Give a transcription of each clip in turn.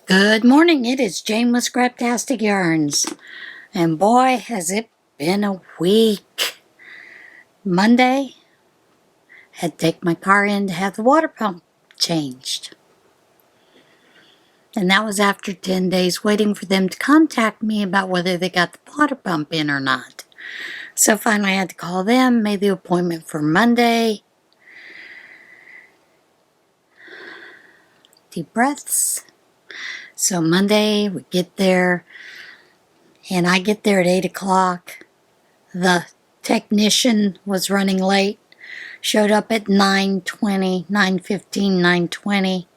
Good morning, it is Jane with Scraptastic Yarns, and boy has it been a week. Monday, had to take my car in to have the water pump changed. And that was after 10 days waiting for them to contact me about whether they got the water pump in or not. So finally I had to call them, made the appointment for Monday. Deep breaths. So Monday we get there, and I get there at 8 o'clock. The technician was running late, showed up at 9:20, 9:15, 9:20.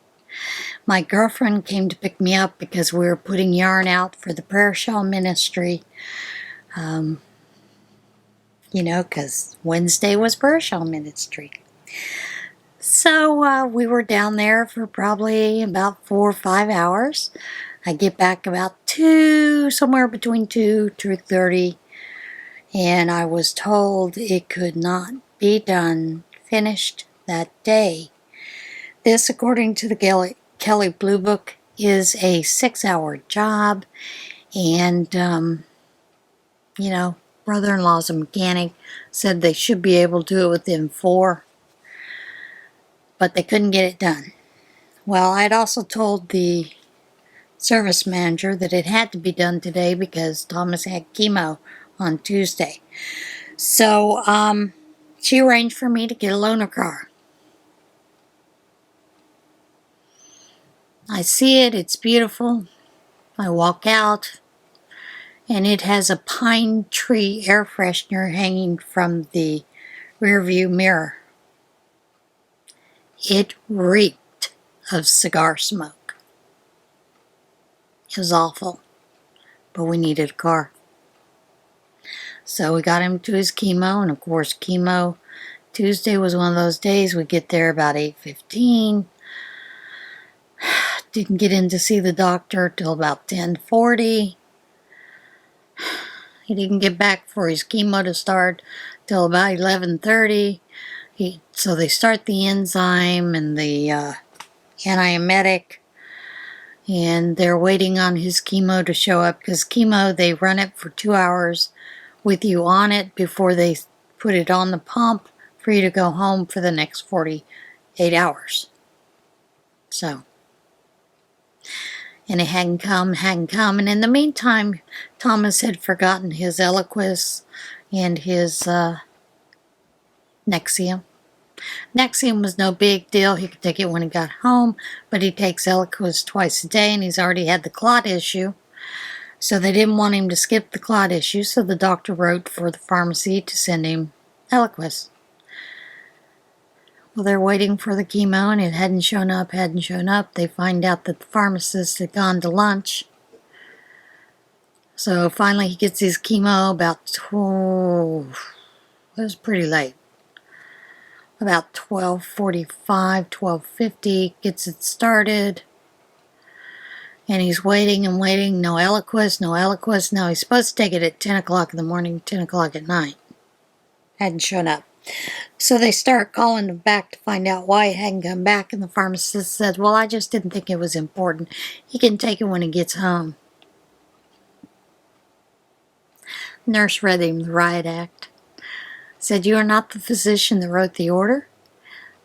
My girlfriend came to pick me up because we were putting yarn out for the prayer shawl ministry. Because Wednesday was prayer shawl ministry. So we were down there for probably about 4 or 5 hours. I get back about 2, somewhere between 2:30. And I was told it could not be done, finished that day. This, according to the Kelly Blue Book, is a 6-hour job. And, brother-in-law's a mechanic, said they should be able to do it within 4. But they couldn't get it done. Well, I had also told the service manager that it had to be done today because Thomas had chemo on Tuesday. So, she arranged for me to get a loaner car. I see it, it's beautiful. I walk out, and it has a pine tree air freshener hanging from the rear view mirror. It reeked of cigar smoke. It was awful, but we needed a car. So we got him to his chemo, and of course chemo Tuesday was one of those days we get there about 8:15. Didn't get in to see the doctor till about 10:40. He didn't get back for his chemo to start till about 11:30. So they start the enzyme and the antiemetic, and they're waiting on his chemo to show up because chemo, they run it for 2 hours with you on it before they put it on the pump for you to go home for the next 48 hours. So, and it hadn't come, and in the meantime, Thomas had forgotten his Eliquis and his Nexium. Nexium was no big deal, he could take it when he got home, but he takes Eliquis twice a day, and he's already had the clot issue. So they didn't want him to skip the clot issue, so the doctor wrote for the pharmacy to send him Eliquis. Well, they're waiting for the chemo, and it hadn't shown up. They find out that the pharmacist had gone to lunch. So finally he gets his chemo about, it was pretty late. About 12:45, 12:50, gets it started. And he's waiting and waiting, no Eliquis. Now he's supposed to take it at 10 o'clock in the morning, 10 o'clock at night. Hadn't shown up. So they start calling him back to find out why he hadn't come back, and the pharmacist said, well, I just didn't think it was important. He can take it when he gets home. Nurse read him the riot act. Said, you are not the physician that wrote the order.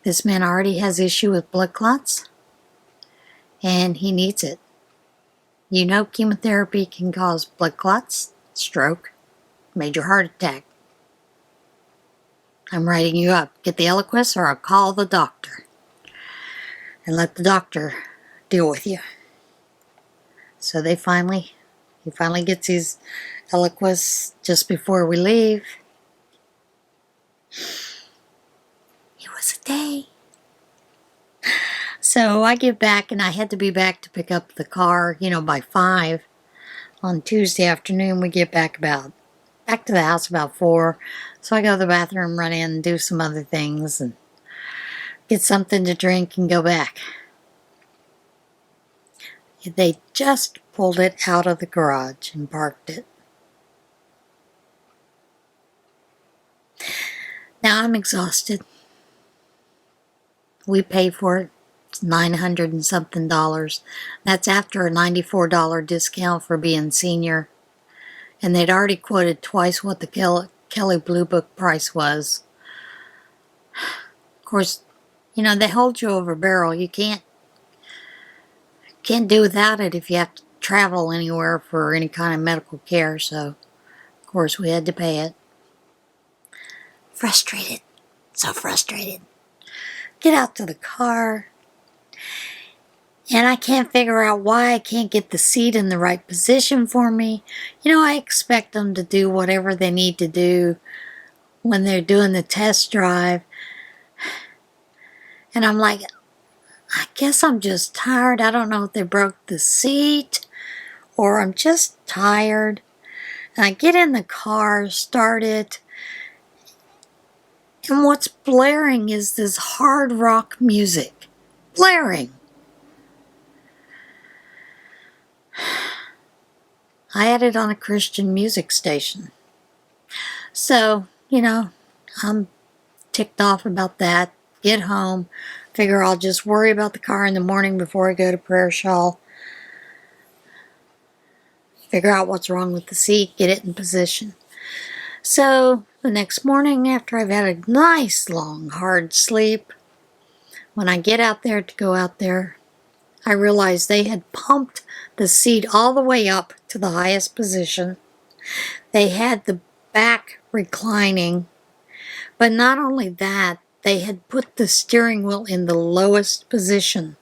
This man already has issue with blood clots, and he needs it. You know chemotherapy can cause blood clots, stroke, major heart attack. I'm writing you up. Get the Eliquis or I'll call the doctor. And let the doctor deal with you. So he finally gets his Eliquis just before we leave. It was a day. So I get back, and I had to be back to pick up the car, by 5 on Tuesday afternoon. We get back to the house about 4. So I go to the bathroom, run in, and do some other things, and get something to drink and go back. They just pulled it out of the garage and parked it. Now I'm exhausted. We pay for it. It's $900 and something. That's after a $94 discount for being senior. And they'd already quoted twice what the Kelly Blue Book price was. Of course, you know, they hold you over barrel. You can't do without it if you have to travel anywhere for any kind of medical care. So, of course, we had to pay it. Frustrated. So frustrated. Get out to the car. And I can't figure out why I can't get the seat in the right position for me. You know, I expect them to do whatever they need to do when they're doing the test drive. And I'm like, I guess I'm just tired. I don't know if they broke the seat or I'm just tired. And I get in the car, start it. And what's blaring is this hard rock music. Blaring. I had it on a Christian music station. So, you know, I'm ticked off about that. Get home. Figure I'll just worry about the car in the morning before I go to prayer shawl. Figure out what's wrong with the seat. Get it in position. So, the next morning after I've had a nice long hard sleep, when I get out there to go out there, I realized they had pumped the seat all the way up to the highest position. They had the back reclining, but not only that, they had put the steering wheel in the lowest position.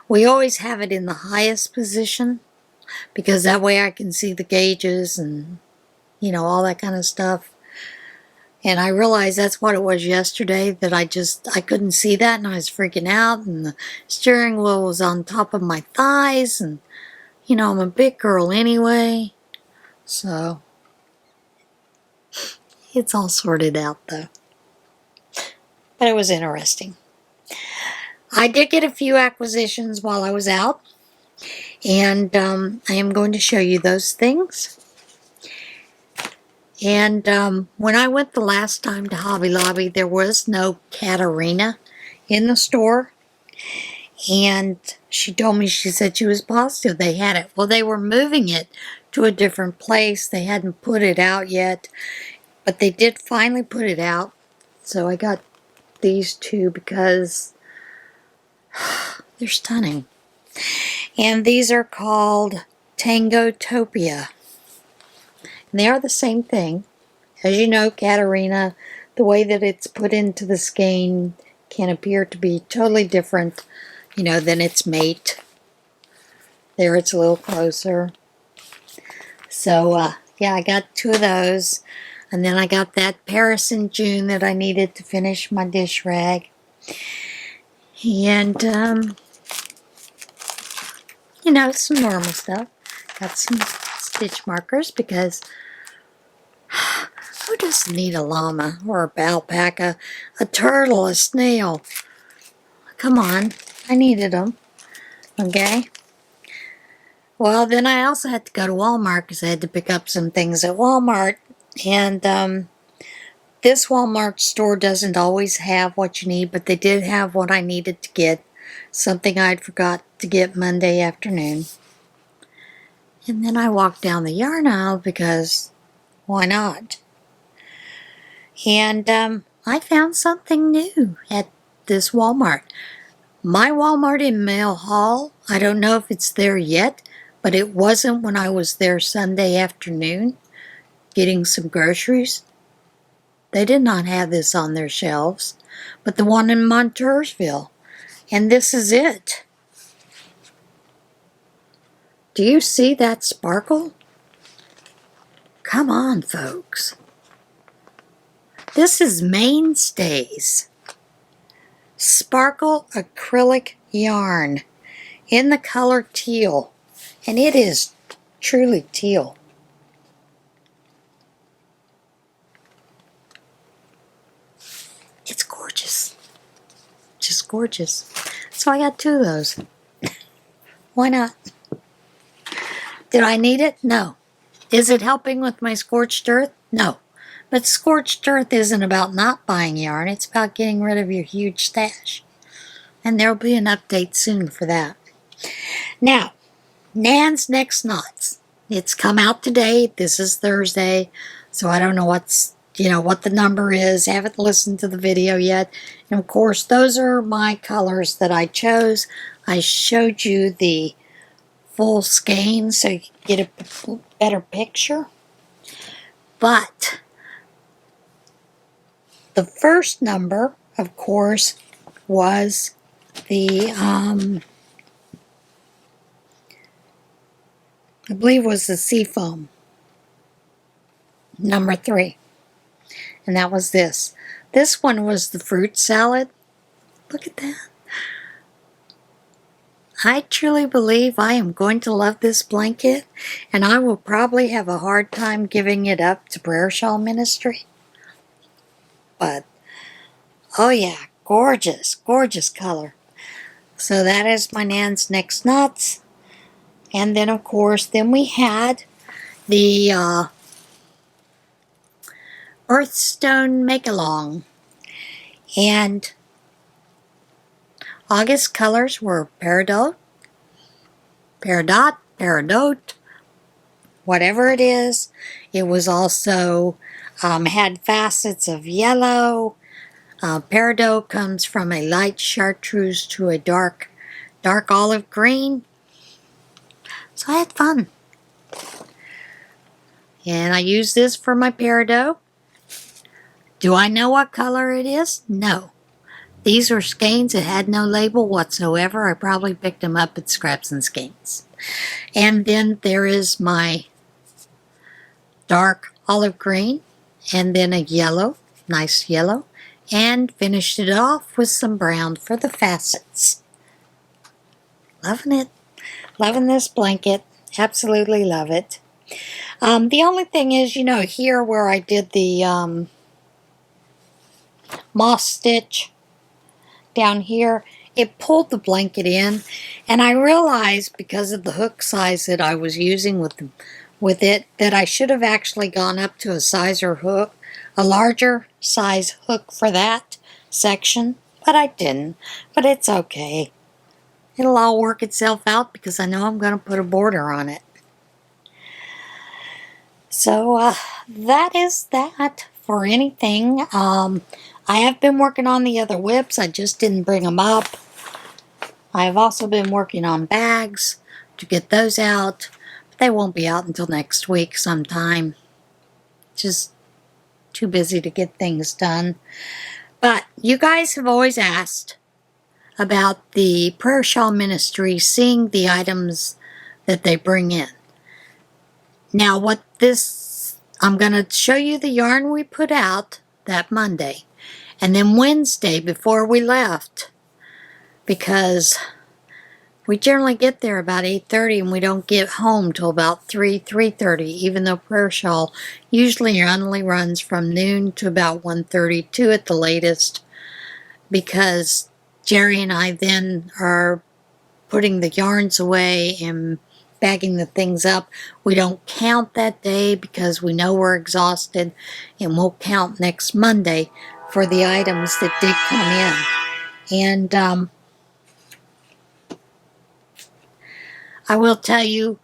We always have it in the highest position because that way I can see the gauges and, you know, all that kind of stuff. And I realized that's what it was yesterday, that I couldn't see that and I was freaking out, and the steering wheel was on top of my thighs, and, you know, I'm a big girl anyway. So, it's all sorted out though. But it was interesting. I did get a few acquisitions while I was out, and I am going to show you those things. And when I went the last time to Hobby Lobby, there was no cat arena in the store. And she told me, she said she was positive they had it. Well, they were moving it to a different place. They hadn't put it out yet, but they did finally put it out. So I got these two because they're stunning. And these are called Tangotopia. And they are the same thing. As you know, cat arena, the way that it's put into the skein can appear to be totally different, you know, than its mate. There it's a little closer. So, yeah, I got two of those. And then I got that Paris in June that I needed to finish my dish rag. And, you know, some normal stuff. Got some stitch markers because who doesn't need a llama or a alpaca, a turtle, a snail? Come on, I needed them. Okay. Well, then I also had to go to Walmart because I had to pick up some things at Walmart. And this Walmart store doesn't always have what you need, but they did have what I needed to get. Something I'd forgot to get Monday afternoon. And then I walked down the yarn aisle because why not? And I found something new at this Walmart. My Walmart in Mail Hall, I don't know if it's there yet, but it wasn't when I was there Sunday afternoon getting some groceries. They did not have this on their shelves, but the one in Montoursville. And this is it. Do you see that sparkle? Come on, folks. This is Mainstays Sparkle Acrylic Yarn in the color teal. And it is truly teal. It's gorgeous. Just gorgeous. So I got two of those. Why not? Did I need it? No. Is it helping with my scorched earth? No. But scorched earth isn't about not buying yarn. It's about getting rid of your huge stash. and there'll be an update soon for that. Now, Nan's Next Knots. It's come out today. This is Thursday, so I don't know what the number is. I haven't listened to the video yet. And of course, those are my colors that I chose. I showed you the full skein so you can get a better picture. But the first number, of course, was the, I believe was the Seafoam, number 3. And that was this. This one was the fruit salad. Look at that. I truly believe I am going to love this blanket, and I will probably have a hard time giving it up to Prayer Shawl Ministry. But, oh yeah, gorgeous, gorgeous color. So that is my Nan's Next Knots. And then, of course, then we had the Birthstone Make-Along. And August colors were Peridot, whatever it is. It was also had facets of yellow. Peridot comes from a light chartreuse to a dark olive green. So I had fun. And I used this for my Peridot. Do I know what color it is? No. These are skeins that had no label whatsoever. I probably picked them up at Scraps and Skeins. And then there is my dark olive green, and then a yellow, nice yellow, and finished it off with some brown for the facets. Loving it. Loving this blanket. Absolutely love it. The only thing is, here where I did the moss stitch down here, it pulled the blanket in, and I realized because of the hook size that I was using with it that I should have actually gone up to a larger size hook for that section, but I didn't. But it's okay. It'll all work itself out because I know I'm going to put a border on it. So that is that for anything. I have been working on the other whips. I just didn't bring them up. I've also been working on bags to get those out. But they won't be out until next week sometime. Just too busy to get things done. But you guys have always asked about the Prayer Shawl Ministry seeing the items that they bring in. Now I'm going to show you the yarn we put out that Monday. And then Wednesday before we left, because we generally get there about 8:30 and we don't get home till about 3:30, even though Prayer Shawl usually only runs from noon to about 1:32 at the latest, because Jerry and I then are putting the yarns away and bagging the things up. We don't count that day because we know we're exhausted, and we'll count next Monday for the items that did come in. And I will tell you,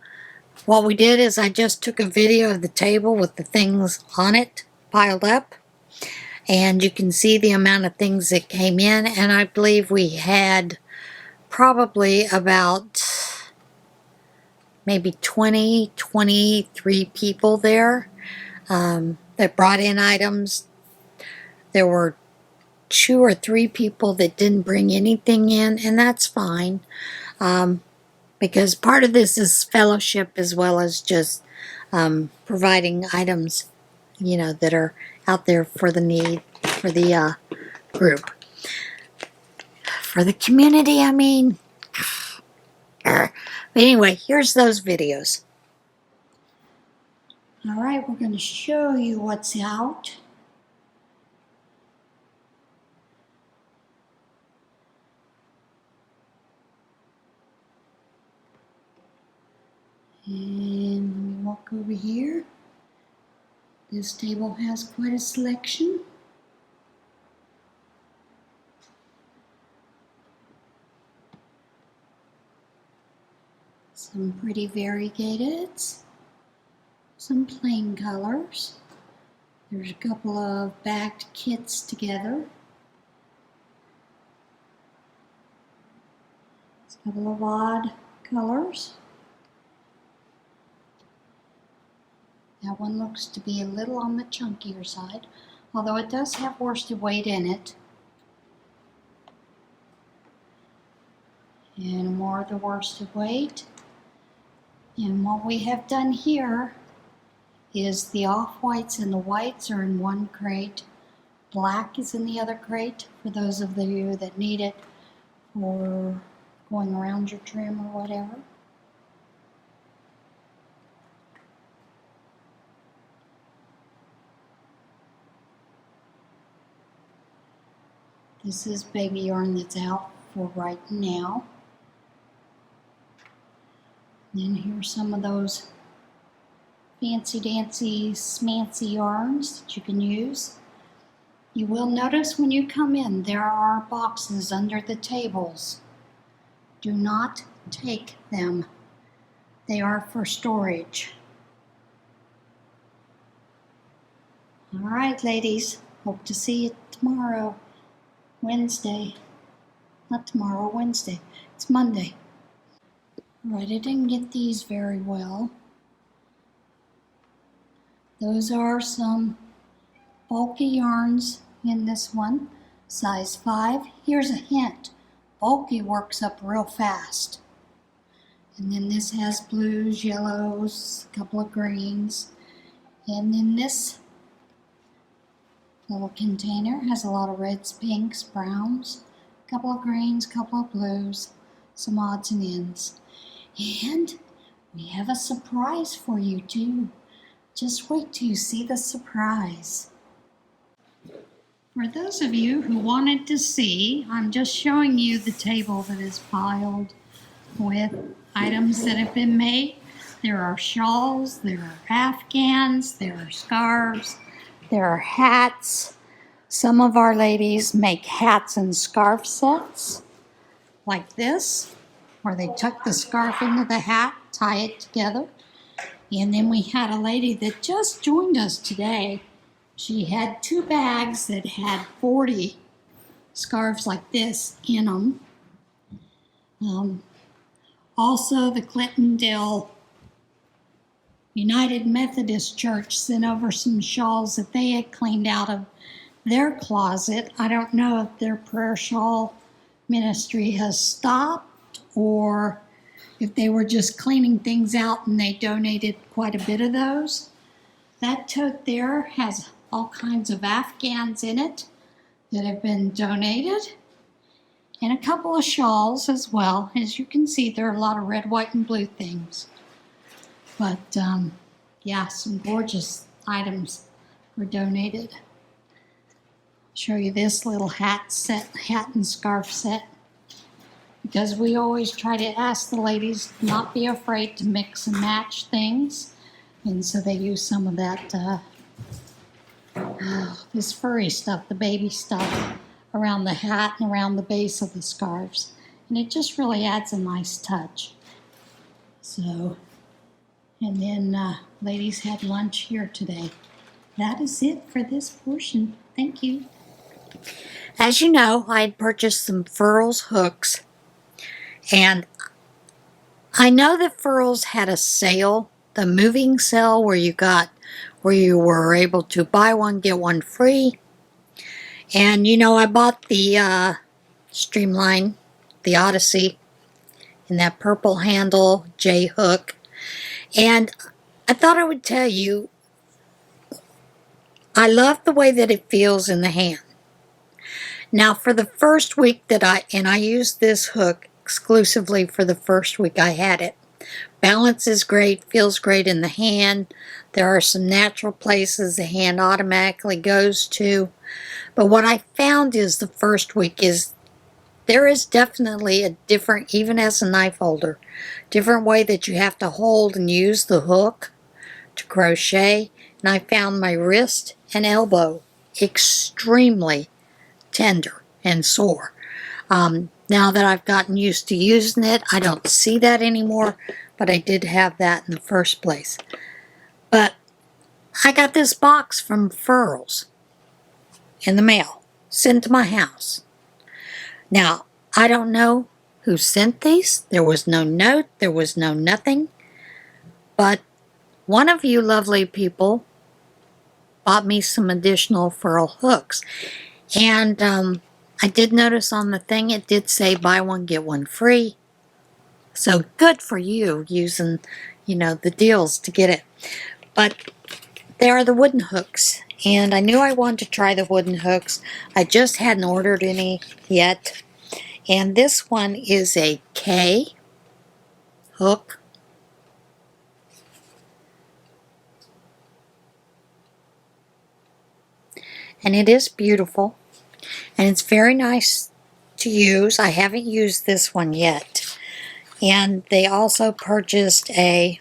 what we did is I just took a video of the table with the things on it piled up, and you can see the amount of things that came in, and I believe we had probably about maybe 23 people there that brought in items. There were 2 or 3 people that didn't bring anything in, and that's fine, because part of this is fellowship as well as just providing items, that are out there for the need, for the group, for the community, I mean. But anyway, here's those videos. Alright, we're going to show you what's out. And we walk over here. This table has quite a selection. Some pretty variegateds, some plain colors. There's a couple of backed kits together. A couple of odd colors. That one looks to be a little on the chunkier side, although it does have worsted weight in it. And more of the worsted weight. And what we have done here is the off-whites and the whites are in one crate. Black is in the other crate for those of you that need it for going around your trim or whatever. This is baby yarn that's out for right now. And then here's some of those fancy dancy smancy yarns that you can use. You will notice when you come in there are boxes under the tables. Do not take them. They are for storage. All right, ladies. Hope to see you tomorrow. Wednesday. Not tomorrow, Wednesday. It's Monday. All right, I didn't get these very well. Those are some bulky yarns in this one. Size 5. Here's a hint. Bulky works up real fast. And then this has blues, yellows, a couple of greens. And then this little container has a lot of reds, pinks, browns, a couple of greens, a couple of blues, some odds and ends. And we have a surprise for you too. Just wait till you see the surprise. For those of you who wanted to see, I'm just showing you the table that is piled with items that have been made. There are shawls, there are afghans, there are scarves, there are hats. Some of our ladies make hats and scarf sets like this, where they tuck the scarf into the hat, tie it together. And then we had a lady that just joined us today. She had 2 bags that had 40 scarves like this in them. Also, the Clintondale United Methodist Church sent over some shawls that they had cleaned out of their closet. I don't know if their prayer shawl ministry has stopped or if they were just cleaning things out and they donated quite a bit of those. That tote there has all kinds of afghans in it that have been donated, and a couple of shawls as well. As you can see, there are a lot of red, white, and blue things. But yeah, some gorgeous items were donated. Show you this little hat and scarf set, because we always try to ask the ladies not be afraid to mix and match things, and so they use some of that this furry stuff, the baby stuff, around the hat and around the base of the scarves, and it just really adds a nice touch. So, and then ladies had lunch here today. That is it for this portion. Thank you. As you know, I had purchased some Furls hooks, and I know that Furls had a sale, the moving sale, where you were able to buy one, get one free. And you know, I bought the Streamline, the Odyssey, in that purple handle J hook. And I thought I would tell you, I love the way that it feels in the hand. Now, for the first week that I used this hook exclusively for the first week I had it. Balance is great, feels great in the hand. There are some natural places the hand automatically goes to. But what I found is the first week is there is definitely a different, even as a knife holder, different way that you have to hold and use the hook to crochet. And I found my wrist and elbow extremely tender and sore. Now that I've gotten used to using it, I don't see that anymore, but I did have that in the first place. But I got this box from Furls in the mail, sent to my house. Now, I don't know who sent these. There was no note, there was no nothing. But one of you lovely people bought me some additional furl hooks. And I did notice on the thing it did say buy one, get one free. So good for you using, the deals to get it. But they are the wooden hooks. And I knew I wanted to try the wooden hooks. I just hadn't ordered any yet. And this one is a K hook. And it is beautiful. And it's very nice to use. I haven't used this one yet. And they also purchased I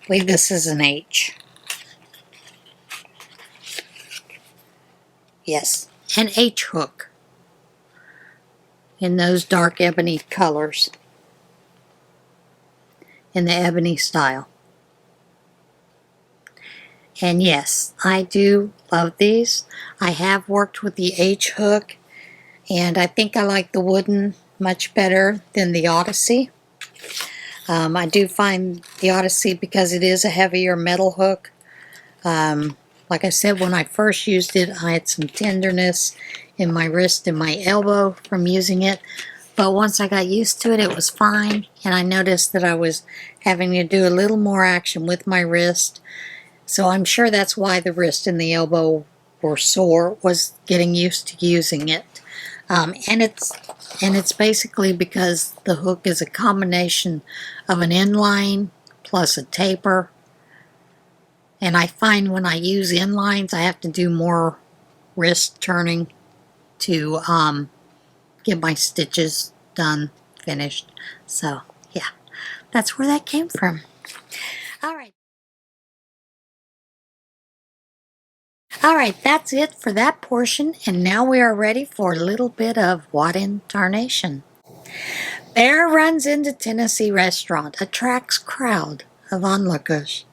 believe this is an H. Yes, an H hook in those dark ebony colors, in the ebony style. And yes, I do love these. I have worked with the H hook, and I think I like the wooden much better than the Odyssey. I do find the Odyssey, because it is a heavier metal hook. Like I said, when I first used it, I had some tenderness in my wrist and my elbow from using it. But once I got used to it, it was fine. And I noticed that I was having to do a little more action with my wrist. So I'm sure that's why the wrist and the elbow were sore, was getting used to using it. And it's basically because the hook is a combination of an inline plus a taper. And I find when I use inlines, I have to do more wrist turning to get my stitches done, finished. So, yeah, that's where that came from. All right. All right, that's it for that portion, and now we are ready for a little bit of what in tarnation. Bear runs into Tennessee restaurant, attracts crowd of onlookers.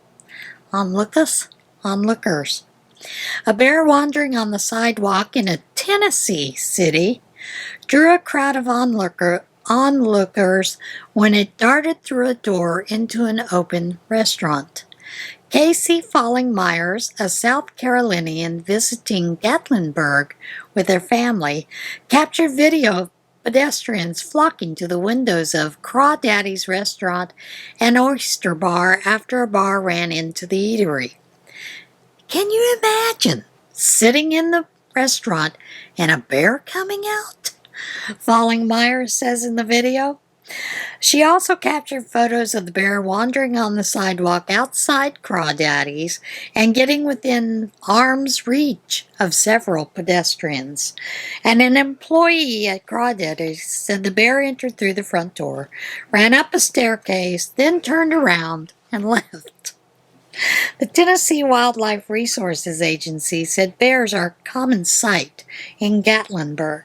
Onlookers. A bear wandering on the sidewalk in a Tennessee city drew a crowd of onlookers when it darted through a door into an open restaurant. Casey Falling Myers, a South Carolinian visiting Gatlinburg with her family, captured video of pedestrians flocking to the windows of Crawdaddy's restaurant and oyster bar after a bar ran into the eatery. Can you imagine sitting in the restaurant and a bear coming out? Falling Myers says in the video. She also captured photos of the bear wandering on the sidewalk outside Crawdaddy's and getting within arm's reach of several pedestrians. And an employee at Crawdaddy's said the bear entered through the front door, ran up a staircase, then turned around and left. The Tennessee Wildlife Resources Agency said bears are a common sight in Gatlinburg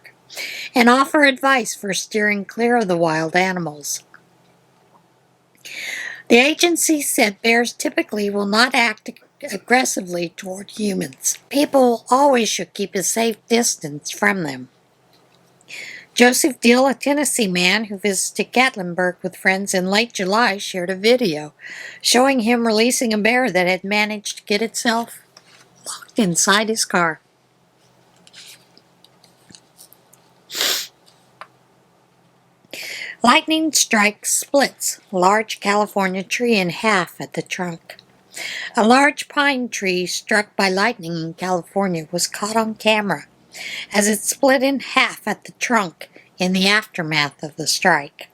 and offer advice for steering clear of the wild animals. The agency said bears typically will not act aggressively toward humans. People always should keep a safe distance from them. Joseph Deal, a Tennessee man who visited Gatlinburg with friends in late July, shared a video showing him releasing a bear that had managed to get itself locked inside his car. Lightning strike splits large California tree in half at the trunk. A large pine tree struck by lightning in California was caught on camera as it split in half at the trunk in the aftermath of the strike.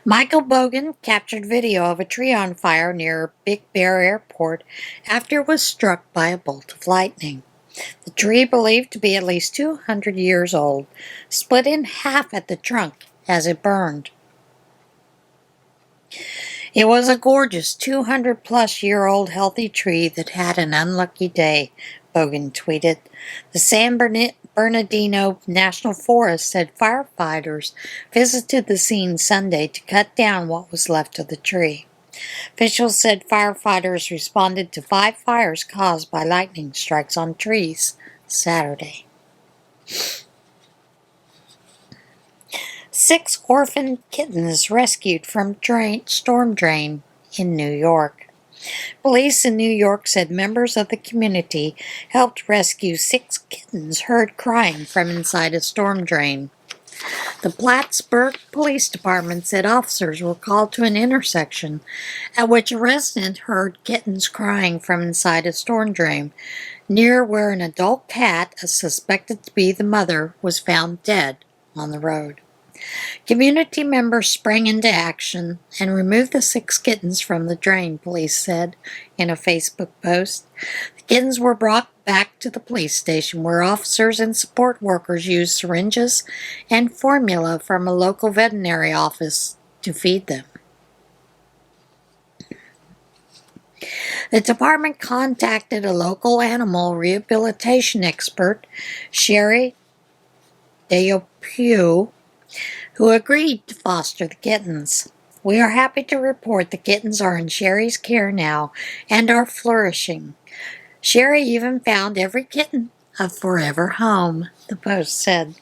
Michael Bogan captured video of a tree on fire near Big Bear Airport after it was struck by a bolt of lightning. The tree, believed to be at least 200 years old, split in half at the trunk as it burned. It was a gorgeous 200-plus-year-old healthy tree that had an unlucky day, Bogan tweeted. The San Bernardino National Forest said firefighters visited the scene Sunday to cut down what was left of the tree. Officials said firefighters responded to 5 fires caused by lightning strikes on trees Saturday. 6 orphaned kittens rescued from storm drain in New York. Police in New York said members of the community helped rescue 6 kittens heard crying from inside a storm drain. The Plattsburgh Police Department said officers were called to an intersection at which a resident heard kittens crying from inside a storm drain near where an adult cat, suspected to be the mother, was found dead on the road. Community members sprang into action and removed the 6 kittens from the drain, police said in a Facebook post. The kittens were brought back to the police station where officers and support workers used syringes and formula from a local veterinary office to feed them. The department contacted a local animal rehabilitation expert, Sherry Deopew, who agreed to foster the kittens. We are happy to report the kittens are in Sherry's care now and are flourishing. Sherry even found every kitten a forever home, the post said.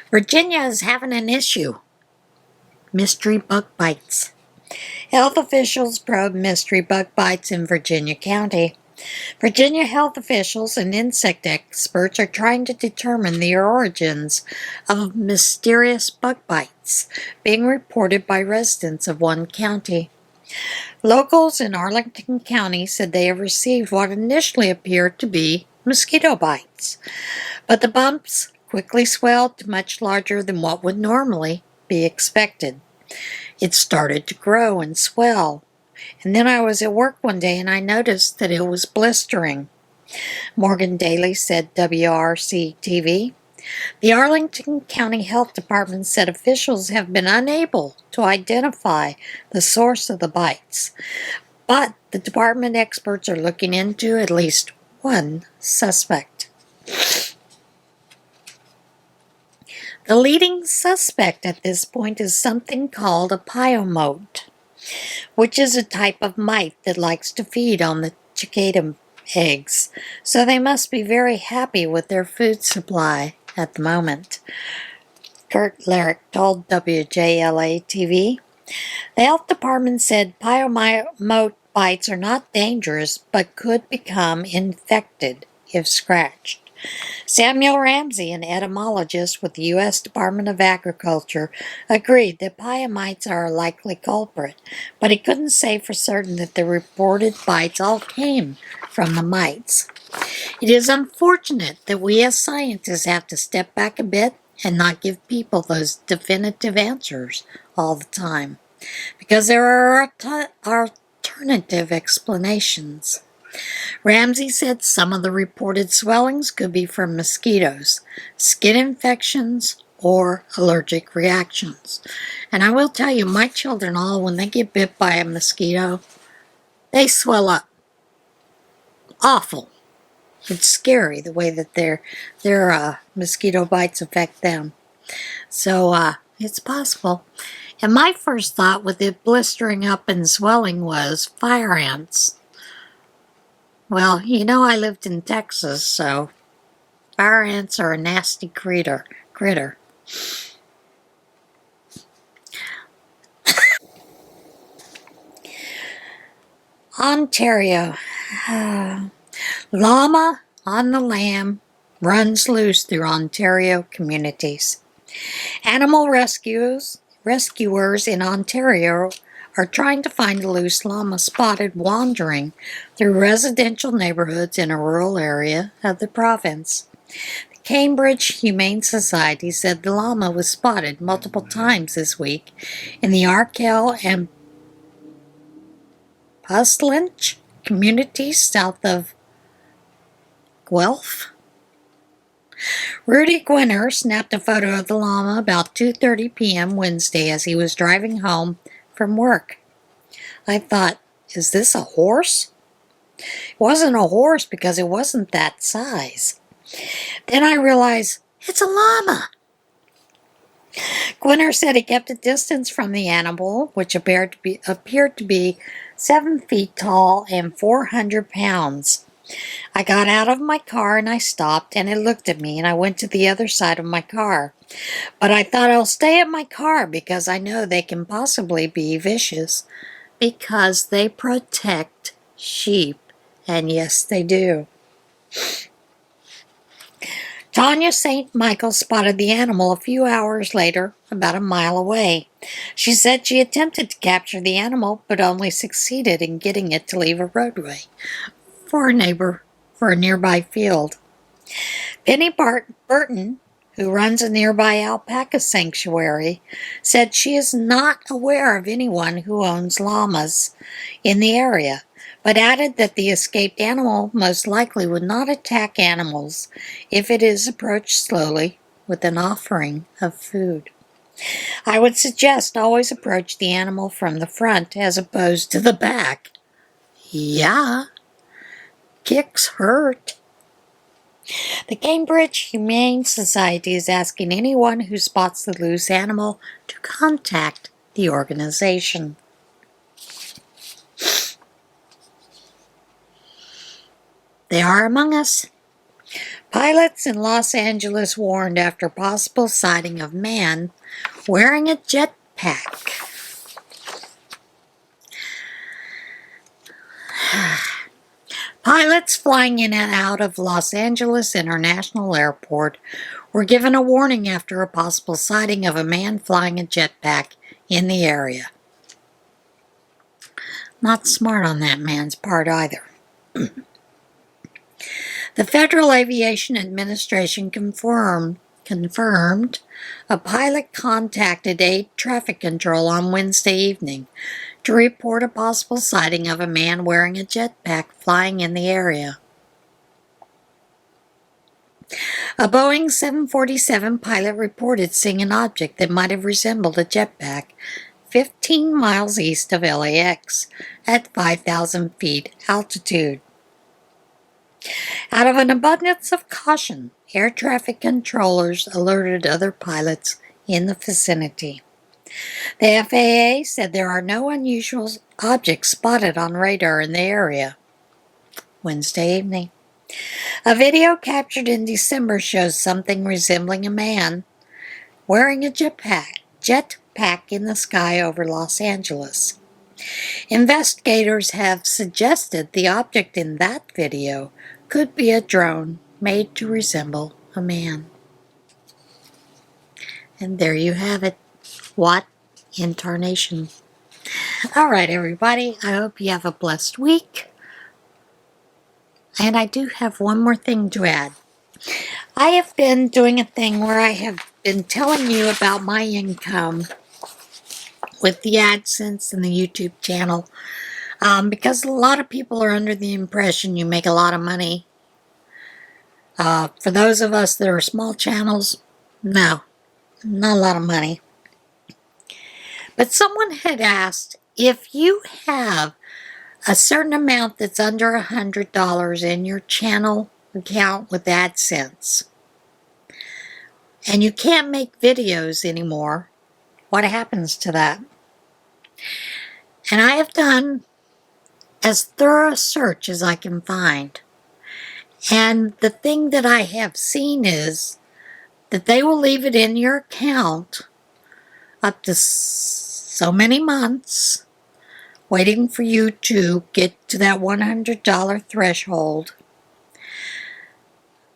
Virginia is having an issue. Mystery bug bites. Health officials probe mystery bug bites in Virginia County. Virginia health officials and insect experts are trying to determine the origins of mysterious bug bites being reported by residents of one county. Locals in Arlington County said they have received what initially appeared to be mosquito bites, but the bumps quickly swelled to much larger than what would normally be expected. It started to grow and swell. And then I was at work one day and I noticed that it was blistering. Morgan Daly said WRC-TV. The Arlington County Health Department said officials have been unable to identify the source of the bites, but the department experts are looking into at least one suspect. The leading suspect at this point is something called a P.O.Box, which is a type of mite that likes to feed on the cicada eggs, so they must be very happy with their food supply at the moment. Kurt Larrick told WJLA-TV. The health department said P.O.Box bites are not dangerous but could become infected if scratched. Samuel Ramsey, an entomologist with the U.S. Department of Agriculture, agreed that P.O.Box are a likely culprit, but he couldn't say for certain that the reported bites all came from the mites. It is unfortunate that we as scientists have to step back a bit and not give people those definitive answers all the time, because there are alternative explanations. Ramsey said some of the reported swellings could be from mosquitoes, skin infections, or allergic reactions. And I will tell you, my children all, when they get bit by a mosquito, they swell up. Awful. It's scary the way that their mosquito bites affect them. So it's possible. And my first thought with it blistering up and swelling was fire ants. Well, you know I lived in Texas, so fire ants are a nasty critter. Ontario. Llama on the lam runs loose through Ontario communities. Animal rescuers in Ontario are trying to find a loose llama spotted wandering through residential neighborhoods in a rural area of the province. The Cambridge Humane Society said the llama was spotted multiple times this week in the Arkell and Puslinch communities south of Guelph. Rudy Gwinner snapped a photo of the llama about 2:30 p.m. Wednesday as he was driving home from work. I thought, is this a horse? It wasn't a horse because it wasn't that size. Then I realized it's a llama. Gwinner said he kept a distance from the animal, which appeared to be 7 feet tall and 400 pounds. I got out of my car and I stopped, and it looked at me, and I went to the other side of my car. But I thought I'll stay at my car because I know they can possibly be vicious because they protect sheep. And yes, they do. Tanya St. Michael spotted the animal a few hours later, about a mile away. She said she attempted to capture the animal, but only succeeded in getting it to leave a roadway for a nearby field. Penny Burton, who runs a nearby alpaca sanctuary, said she is not aware of anyone who owns llamas in the area, but added that the escaped animal most likely would not attack animals if it is approached slowly with an offering of food. I would suggest always approach the animal from the front as opposed to the back. Yeah, kicks hurt. The Cambridge Humane Society is asking anyone who spots the loose animal to contact the organization. They are among us. Pilots in Los Angeles warned after possible sighting of man wearing a jetpack. Pilots flying in and out of Los Angeles International Airport were given a warning after a possible sighting of a man flying a jetpack in the area. Not smart on that man's part either. The Federal Aviation Administration confirmed a pilot contacted air traffic control on Wednesday evening to report a possible sighting of a man wearing a jetpack flying in the area. A Boeing 747 pilot reported seeing an object that might have resembled a jetpack 15 miles east of LAX at 5,000 feet altitude. Out of an abundance of caution, air traffic controllers alerted other pilots in the vicinity. The FAA said there are no unusual objects spotted on radar in the area. Wednesday evening. A video captured in December shows something resembling a man wearing a jetpack in the sky over Los Angeles. Investigators have suggested the object in that video could be a drone made to resemble a man. And there you have it. What in tarnation? All right, everybody. I hope you have a blessed week. And I do have one more thing to add. I have been doing a thing where I have been telling you about my income with the AdSense and the YouTube channel. Because a lot of people are under the impression you make a lot of money. For those of us that are small channels, no, not a lot of money. But someone had asked, if you have a certain amount that's under $100 in your channel account with AdSense, and you can't make videos anymore, what happens to that? And I have done as thorough a search as I can find. And the thing that I have seen is that they will leave it in your account up to so many months, waiting for you to get to that $100 threshold.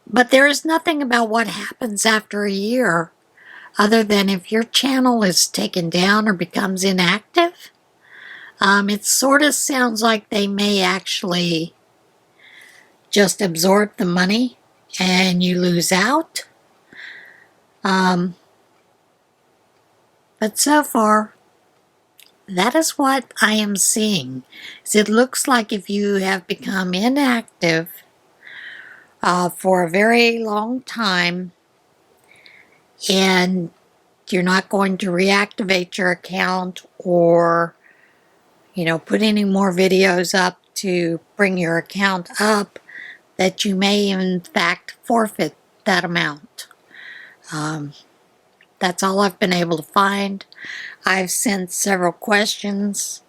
But there is nothing about what happens after a year, other than if your channel is taken down or becomes inactive. It sort of sounds like they may actually just absorb the money and you lose out. But so far, that is what I am seeing. It looks like if you have become inactive for a very long time, and you're not going to reactivate your account or, put any more videos up to bring your account up, that you may in fact forfeit that amount. That's all I've been able to find. I've sent several questions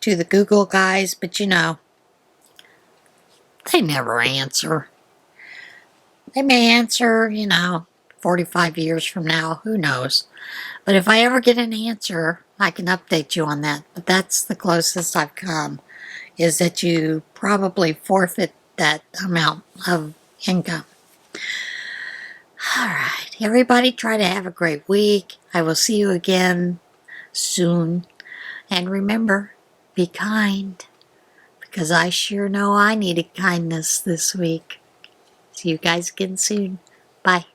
to the Google guys, but they never answer. They may answer, 45 years from now, who knows. But if I ever get an answer, I can update you on that. But that's the closest I've come, is that you probably forfeit that amount of income. All right, everybody try to have a great week. I will see you again soon. And remember, be kind, because I sure know I needed kindness this week. See you guys again soon. Bye.